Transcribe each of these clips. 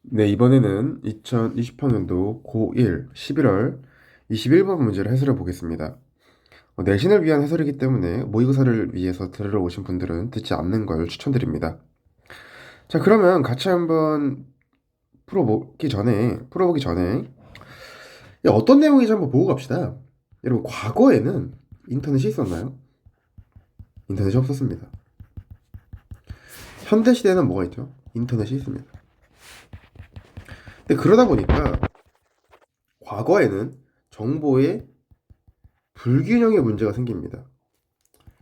네, 이번에는 2020학년도 고1 11월 21번 문제를 해설해 보겠습니다. 내신을 위한 해설이기 때문에 모의고사를 위해서 들으러 오신 분들은 듣지 않는 걸 추천드립니다. 자, 그러면 같이 한번 풀어보기 전에 어떤 내용인지 한번 보고 갑시다. 여러분, 과거에는 인터넷이 있었나요? 인터넷이 없었습니다. 현대 시대에는 뭐가 있죠? 인터넷이 있습니다. 근데 그러다 보니까 과거에는 정보의 불균형의 문제가 생깁니다.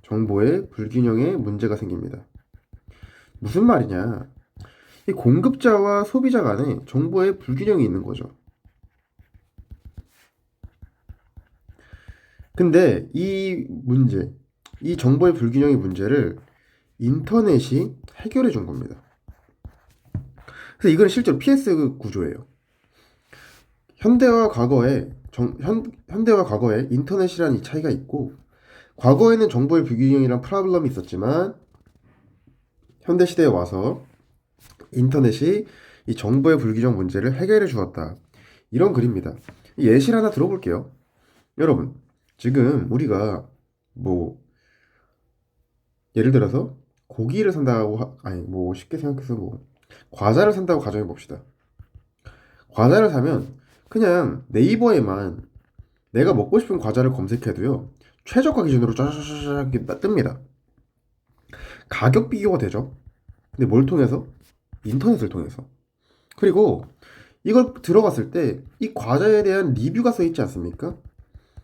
정보의 불균형에 문제가 생깁니다. 무슨 말이냐? 이 공급자와 소비자 간에 정보의 불균형이 있는 거죠. 근데 이 정보의 불균형의 문제를 인터넷이 해결해 준 겁니다. 그래서 이건 실제로 PS 구조예요. 현대와 과거에 인터넷이라는 이 차이가 있고, 과거에는 정보의 불균형이란 프로블럼이 있었지만, 현대 시대에 와서 인터넷이 이 정보의 불균형 문제를 해결해 주었다. 이런 글입니다. 예시를 하나 들어볼게요. 여러분, 지금 우리가 뭐 예를 들어서 고기를 산다고 아니 뭐 쉽게 생각해서 뭐 과자를 산다고 가정해 봅시다. 과자를 사면 그냥 네이버에만 내가 먹고 싶은 과자를 검색해도요. 최저가 기준으로 쫙쫙쫙 뜹니다. 가격 비교가 되죠. 근데 뭘 통해서? 인터넷을 통해서. 그리고 이걸 들어갔을 때 이 과자에 대한 리뷰가 써 있지 않습니까?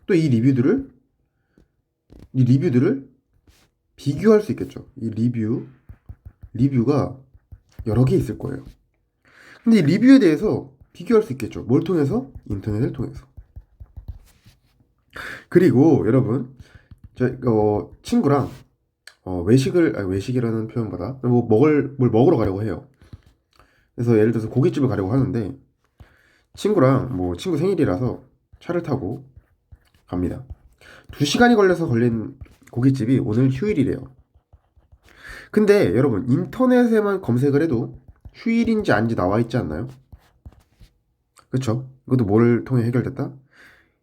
또 이 리뷰들을 비교할 수 있겠죠. 리뷰가 여러 개 있을 거예요. 근데 이 리뷰에 대해서 비교할 수 있겠죠. 뭘 통해서? 인터넷을 통해서. 그리고 여러분, 친구랑 외식이라는 표현보다 뭘 먹으러 가려고 해요. 그래서 예를 들어서 고깃집을 가려고 하는데 친구랑 뭐 친구 생일이라서 차를 타고 갑니다. 2시간이 걸려서 걸린 고깃집이 오늘 휴일이래요. 근데 여러분 인터넷에만 검색을 해도 휴일인지 아닌지 나와 있지 않나요? 그쵸? 이것도 뭘 통해 해결됐다?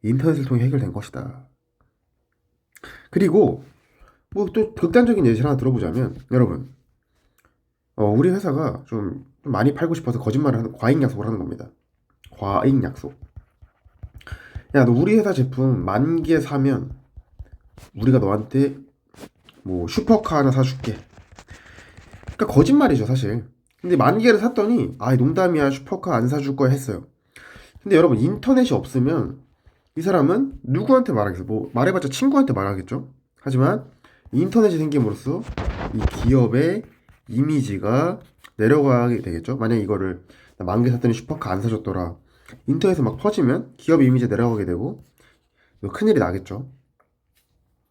인터넷을 통해 해결된 것이다. 그리고 뭐 또 극단적인 예시를 하나 들어보자면 여러분 우리 회사가 좀 많이 팔고 싶어서 과잉 약속을 하는 겁니다. 과잉 약속. 야, 너 우리 회사 제품 10,000개 사면 우리가 너한테 뭐 슈퍼카 하나 사줄게. 그러니까 거짓말이죠, 사실. 근데 10,000개를 샀더니 농담이야, 슈퍼카 안 사줄 거야 했어요. 근데 여러분 인터넷이 없으면 이 사람은 누구한테 말하겠어? 뭐 말해봤자 친구한테 말하겠죠. 하지만 인터넷이 생김으로써 이 기업의 이미지가 내려가게 되겠죠. 만약 이거를 10,000개 샀더니 슈퍼카 안 사줬더라. 인터넷에 막 퍼지면 기업 이미지 내려가게 되고 큰일이 나겠죠.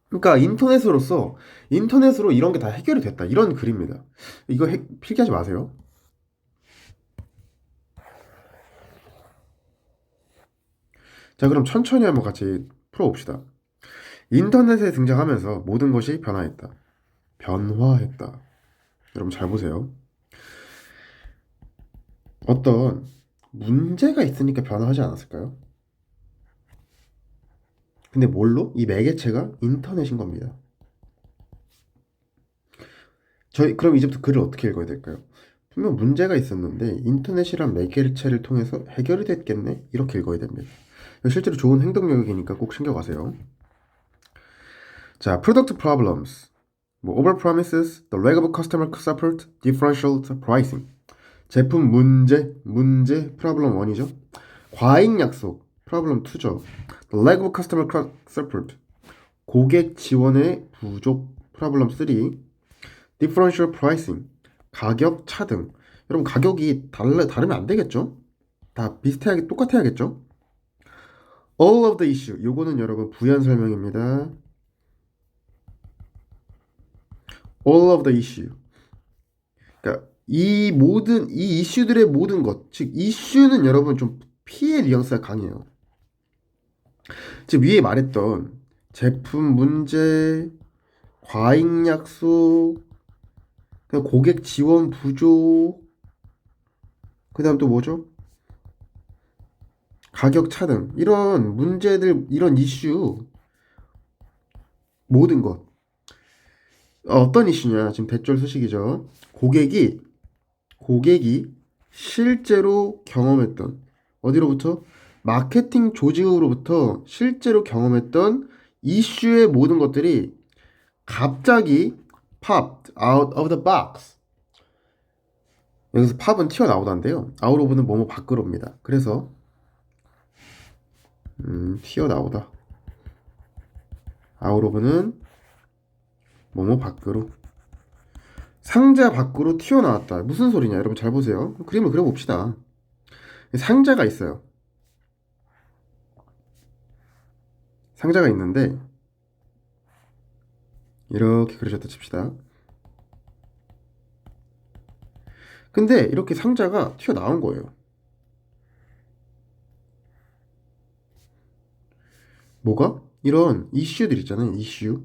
그러니까 인터넷으로 이런 게 다 해결이 됐다. 이런 글입니다. 이거 필기하지 마세요. 자, 그럼 천천히 한번 같이 풀어봅시다. 인터넷에 등장하면서 모든 것이 변화했다. 변화했다. 여러분 잘 보세요. 어떤 문제가 있으니까 변화하지 않았을까요? 근데 뭘로? 이 매개체가 인터넷인 겁니다. 그럼 이제부터 글을 어떻게 읽어야 될까요? 분명 문제가 있었는데 인터넷이란 매개체를 통해서 해결이 됐겠네? 이렇게 읽어야 됩니다. 실제로 좋은 행동력이니까 꼭 챙겨가세요. 자, product problems. 뭐 overpromises, the lack of customer support, differential pricing. 제품 문제, problem 1이죠. 과잉 약속, problem 2죠. The lack of customer support, 고객 지원의 부족, problem 3. differential pricing, 가격 차등. 여러분 가격이 다르면 안 되겠죠? 다 똑같아야겠죠? all of the issue, 요거는 여러분 부연 설명입니다. all of the issue. 그러니까 이 이슈들의 모든 것, 즉 이슈는 여러분 좀 피해 뉘앙스가 강해요. 즉 위에 말했던 제품 문제, 과잉 약속, 고객 지원 부족, 그 다음 또 뭐죠? 가격 차등. 이런 문제들, 이런 이슈, 모든 것. 어떤 이슈냐? 지금 대절 소식이죠. 고객이 실제로 경험했던, 어디로부터? 마케팅 조직으로부터 실제로 경험했던 이슈의 모든 것들이 갑자기 popped out of the box. 여기서 팝은 튀어나오다인데요. out of는 뭐뭐 밖으로입니다. 그래서 튀어나오다. out of는 뭐뭐 밖으로. 상자 밖으로 튀어나왔다. 무슨 소리냐? 여러분 잘 보세요. 그림을 그려봅시다. 상자가 있어요. 상자가 있는데 이렇게 그려졌다 칩시다. 근데 이렇게 상자가 튀어나온 거예요. 뭐가? 이런 이슈들 있잖아요. 이슈.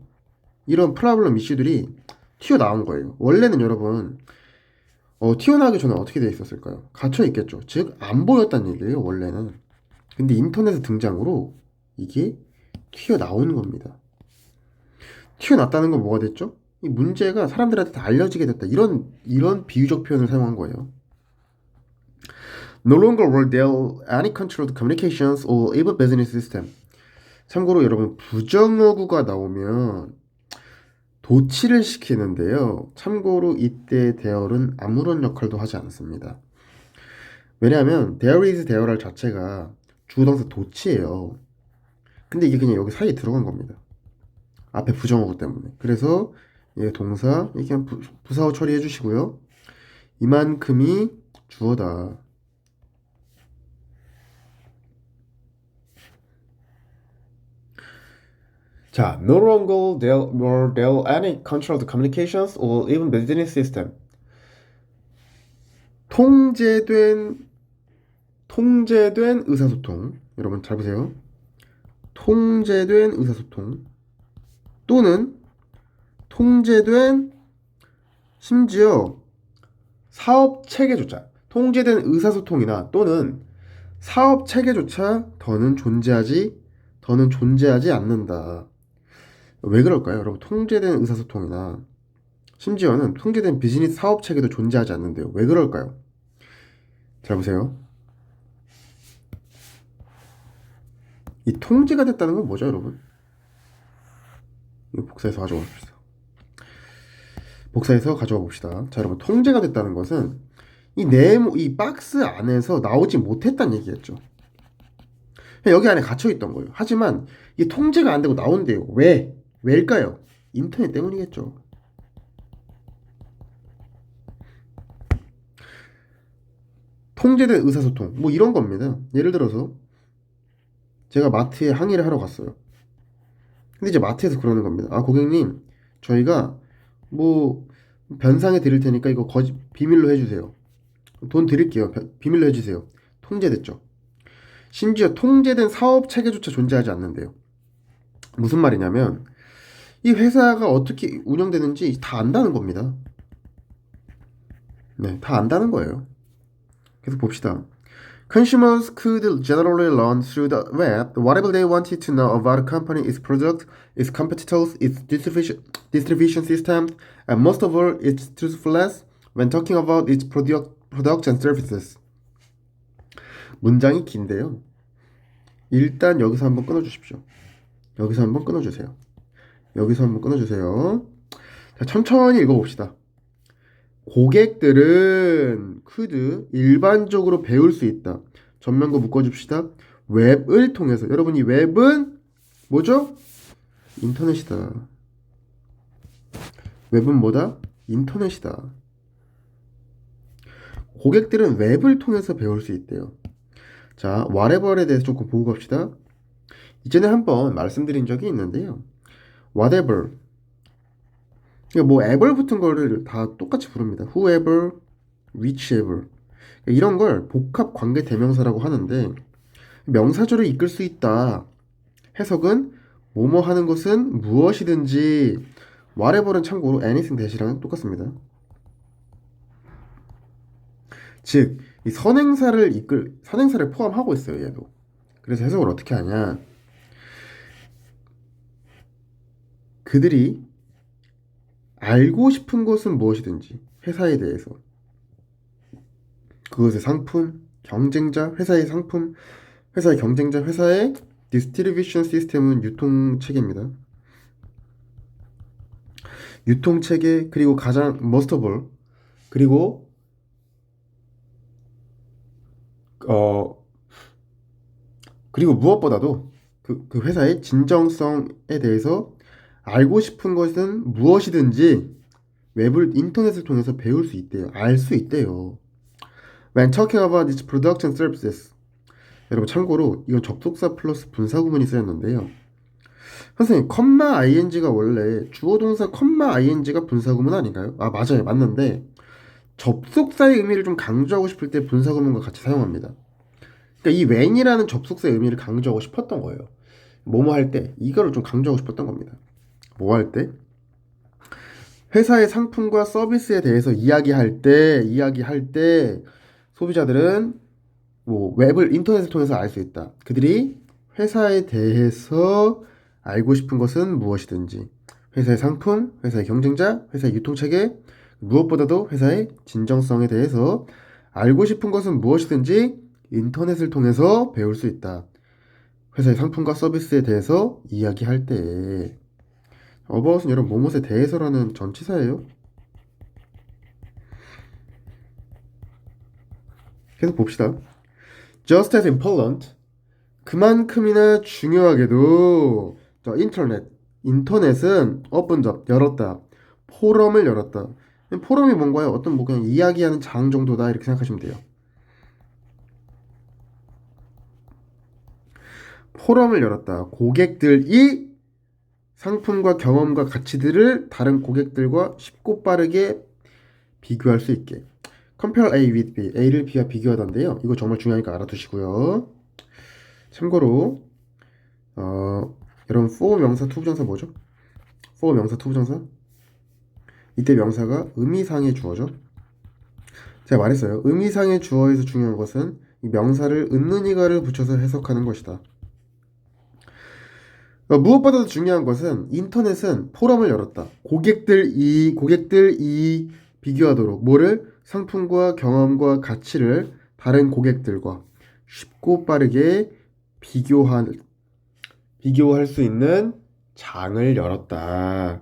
이런 프로블럼 이슈들이 튀어나온 거예요. 원래는 여러분 튀어나오기 전에 어떻게 돼 있었을까요? 갇혀 있겠죠. 즉 안 보였단 얘기예요. 원래는. 근데 인터넷 등장으로 이게 튀어나온 겁니다. 튀어났다는 건 뭐가 됐죠? 이 문제가 사람들한테 다 알려지게 됐다. 이런 비유적 표현을 사용한 거예요. No longer were there any controlled communications or even business system. 참고로 여러분 부정어구가 나오면 도치를 시키는데요. 참고로 이때 there은 아무런 역할도 하지 않습니다. 왜냐하면 there is there랄 자체가 주어동사 도치예요. 근데 이게 그냥 여기 사이에 들어간 겁니다. 앞에 부정어구 때문에. 그래서 얘 동사 이게 그냥 부사어 처리해 주시고요. 이만큼이 주어다. 자, no longer were there any controlled communications or even business system. 통제된 의사소통. 여러분 잘 보세요. 통제된 의사소통 또는 통제된 심지어 사업 체계조차 통제된 의사소통이나 또는 사업 체계조차 더는 존재하지 않는다. 왜 그럴까요? 여러분 통제된 의사소통이나 심지어는 통제된 비즈니스 사업 체계도 존재하지 않는데요. 왜 그럴까요? 잘 보세요. 이 통제가 됐다는 건 뭐죠, 여러분? 이거 복사해서 가져와 봅시다. 자, 여러분 통제가 됐다는 것은 이 박스 안에서 나오지 못했다는 얘기겠죠. 여기 안에 갇혀 있던 거예요. 하지만 이 통제가 안 되고 나온대요. 왜일까요? 인터넷 때문이겠죠. 통제된 의사소통 뭐 이런 겁니다. 예를 들어서 제가 마트에 항의를 하러 갔어요. 근데 이제 마트에서 그러는 겁니다. 아, 고객님, 저희가 뭐 변상해 드릴 테니까 이거 비밀로 해주세요. 돈 드릴게요. 비밀로 해주세요. 통제됐죠. 심지어 통제된 사업 체계조차 존재하지 않는데요. 무슨 말이냐면 이 회사가 어떻게 운영되는지 다 안다는 겁니다. 네, 다 안다는 거예요. 계속 봅시다. Consumers could generally learn through the web whatever they wanted to know about a company, its product, its competitors, its distribution systems, and most of all, its truthfulness when talking about its products and services. 문장이 긴데요. 일단 여기서 한번 끊어주십시오. 여기서 한번 끊어주세요. 자, 천천히 읽어봅시다. 고객들은 could 일반적으로 배울 수 있다. 전면구 묶어줍시다. 웹을 통해서. 여러분 이 웹은 뭐죠? 인터넷이다. 웹은 뭐다? 인터넷이다. 고객들은 웹을 통해서 배울 수 있대요. 자, whatever에 대해서 조금 보고 갑시다. 이전에 한번 말씀드린 적이 있는데요. whatever 뭐 ever 붙은 거를 다 똑같이 부릅니다. whoever, whichever 이런 걸 복합 관계 대명사라고 하는데 명사조를 이끌 수 있다. 해석은 뭐뭐 하는 것은 무엇이든지. whatever는 참고로 anything that이랑 똑같습니다. 즉 이 선행사를 포함하고 있어요, 얘도. 그래서 해석을 어떻게 하냐? 그들이 알고 싶은 것은 무엇이든지 회사에 대해서 그것의 상품, 경쟁자, 회사의 상품, 회사의 경쟁자, 회사의 디스트리뷰션 시스템은 유통체계입니다. 유통체계 그리고 가장 머스터볼 그리고 어 그리고 무엇보다도 그 회사의 진정성에 대해서 알고 싶은 것은 무엇이든지 인터넷을 통해서 배울 수 있대요. 알 수 있대요. When talking about these products and services. 여러분 참고로 이건 접속사 플러스 분사구문이 쓰였는데요. 선생님, 컴마 ing가 원래 주어 동사 컴마 ing가 분사구문 아닌가요? 아, 맞아요. 맞는데 접속사의 의미를 좀 강조하고 싶을 때 분사구문과 같이 사용합니다. 그러니까 이 when이라는 접속사의 의미를 강조하고 싶었던 거예요. 뭐뭐 할 때 이거를 좀 강조하고 싶었던 겁니다. 뭐 할 때? 회사의 상품과 서비스에 대해서 이야기할 때 소비자들은 뭐 인터넷을 통해서 알 수 있다. 그들이 회사에 대해서 알고 싶은 것은 무엇이든지 회사의 상품, 회사의 경쟁자, 회사의 유통체계 무엇보다도 회사의 진정성에 대해서 알고 싶은 것은 무엇이든지 인터넷을 통해서 배울 수 있다. 회사의 상품과 서비스에 대해서 이야기할 때 어바웃은 여러분 뭐뭇에 대해서라는 전치사예요. 계속 봅시다. Just as important 그만큼이나 중요하게도 인터넷은 opened up 열었다. 포럼을 열었다. 포럼이 뭔가요? 어떤 뭐 그냥 이야기하는 장 정도다 이렇게 생각하시면 돼요. 포럼을 열었다. 고객들이 상품과 경험과 가치들을 다른 고객들과 쉽고 빠르게 비교할 수 있게. Compare A with B. A를 B와 비교하던데요. 이거 정말 중요하니까 알아두시고요. 참고로 여러분 for 명사 투부정사 뭐죠? for 명사 투부정사 이때 명사가 의미상의 주어죠. 제가 말했어요. 의미상의 주어에서 중요한 것은 이 명사를 있는 이가를 붙여서 해석하는 것이다. 무엇보다도 중요한 것은 인터넷은 포럼을 열었다. 고객들이 비교하도록 뭐를 상품과 경험과 가치를 다른 고객들과 쉽고 빠르게 비교할 수 있는 장을 열었다.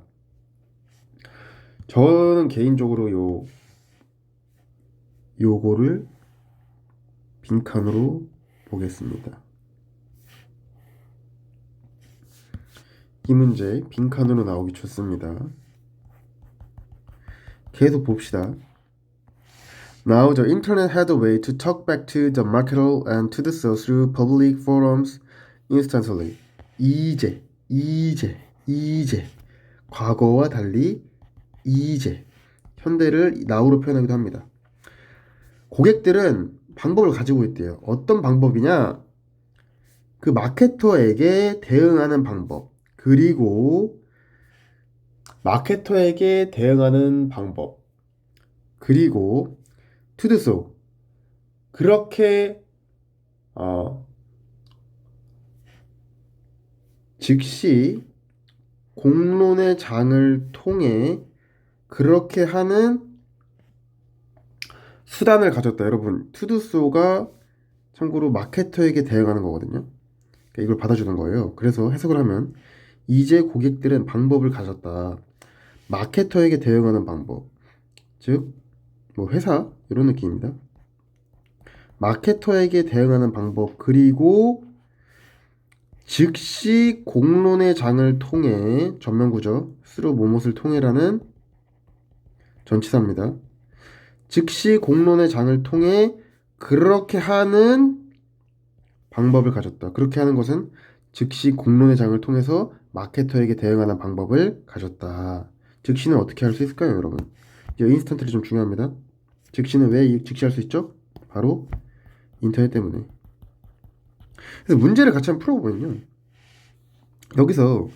저는 개인적으로 요거를 빈칸으로 보겠습니다. 이 문제 빈칸으로 나오기 좋습니다. 계속 봅시다. Now the internet had a way to talk back to the marketer and to the sale through public forums instantly. 이제 과거와 달리 이제 현대를 now로 표현하기도 합니다. 고객들은 방법을 가지고 있대요. 어떤 방법이냐? 그 마케터에게 대응하는 방법. 그리고 마케터에게 대응하는 방법. 그리고 to do so. 그렇게 즉시 공론의 장을 통해 그렇게 하는 수단을 가졌다. 여러분, to do so가 참고로 마케터에게 대응하는 거거든요. 그러니까 이걸 받아주는 거예요. 그래서 해석을 하면 이제 고객들은 방법을 가졌다. 마케터에게 대응하는 방법. 즉, 뭐 회사 이런 느낌입니다. 마케터에게 대응하는 방법 그리고 즉시 공론의 장을 통해 전면구죠. 스루 뭐뭇을 통해라는 전치사입니다. 즉시 공론의 장을 통해 그렇게 하는 방법을 가졌다. 그렇게 하는 것은 즉시 공론의 장을 통해서 마케터에게 대응하는 방법을 가졌다. 즉시는 어떻게 할 수 있을까요, 여러분? 이 인스턴트리 좀 중요합니다. 즉시는 왜 즉시할 수 있죠? 바로 인터넷 때문에. 그래서 문제를 같이 한번 풀어보면요. 여기서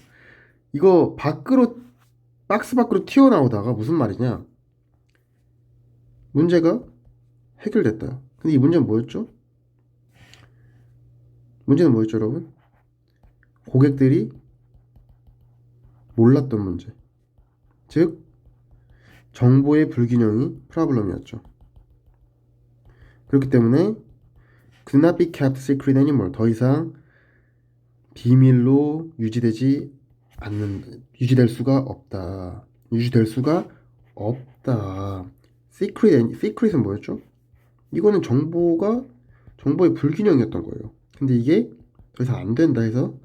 이거 박스 밖으로 튀어나오다가 무슨 말이냐? 문제가 해결됐다. 근데 이 문제는 뭐였죠? 문제는 뭐였죠, 여러분? 고객들이 몰랐던 문제. 즉, 정보의 불균형이 프로블럼이었죠. 그렇기 때문에 could not be kept secret anymore. 더 이상 비밀로 유지될 수가 없다. 유지될 수가 없다. secret은 뭐였죠? 이거는 정보의 불균형이었던 거예요. 근데 이게 더 이상 안 된다 해서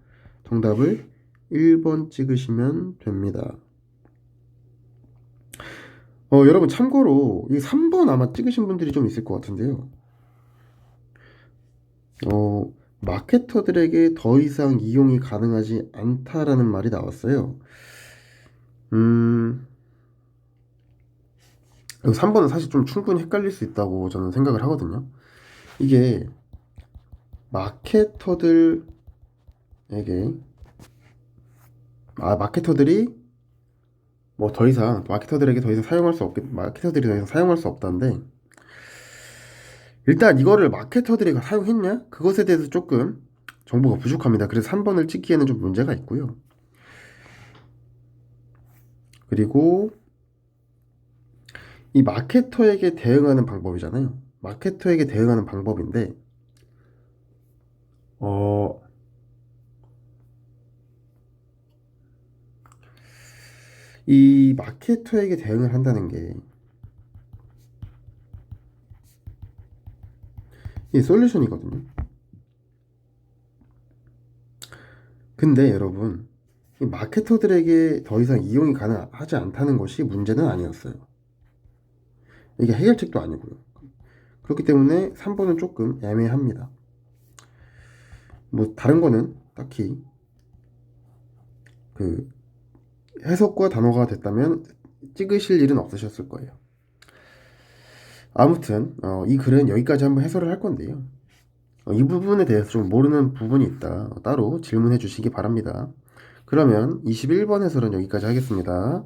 정답을 1번 찍으시면 됩니다. 여러분 참고로 이 3번 아마 찍으신 분들이 좀 있을 것 같은데요. 마케터들에게 더 이상 이용이 가능하지 않다라는 말이 나왔어요. 3번은 사실 좀 충분히 헷갈릴 수 있다고 저는 생각을 하거든요. 이게 마케터들에게 마케터들이 뭐 더 이상 마케터들이 더 이상 사용할 수 없다는데, 일단 이거를 마케터들이 사용했냐? 그것에 대해서 조금 정보가 부족합니다. 그래서 3번을 찍기에는 좀 문제가 있고요. 그리고 이 마케터에게 대응하는 방법이잖아요. 마케터에게 대응하는 방법인데, 이 마케터에게 대응을 한다는 게 이 솔루션이거든요. 근데 여러분, 이 마케터들에게 더 이상 이용이 가능하지 않다는 것이 문제는 아니었어요. 이게 해결책도 아니고요. 그렇기 때문에 3번은 조금 애매합니다. 뭐 다른 거는 딱히 그 해석과 단어가 됐다면 찍으실 일은 없으셨을 거예요. 아무튼 이 글은 여기까지 한번 해설을 할 건데요. 이 부분에 대해서 좀 모르는 부분이 있다, 따로 질문해 주시기 바랍니다. 그러면 21번 해설은 여기까지 하겠습니다.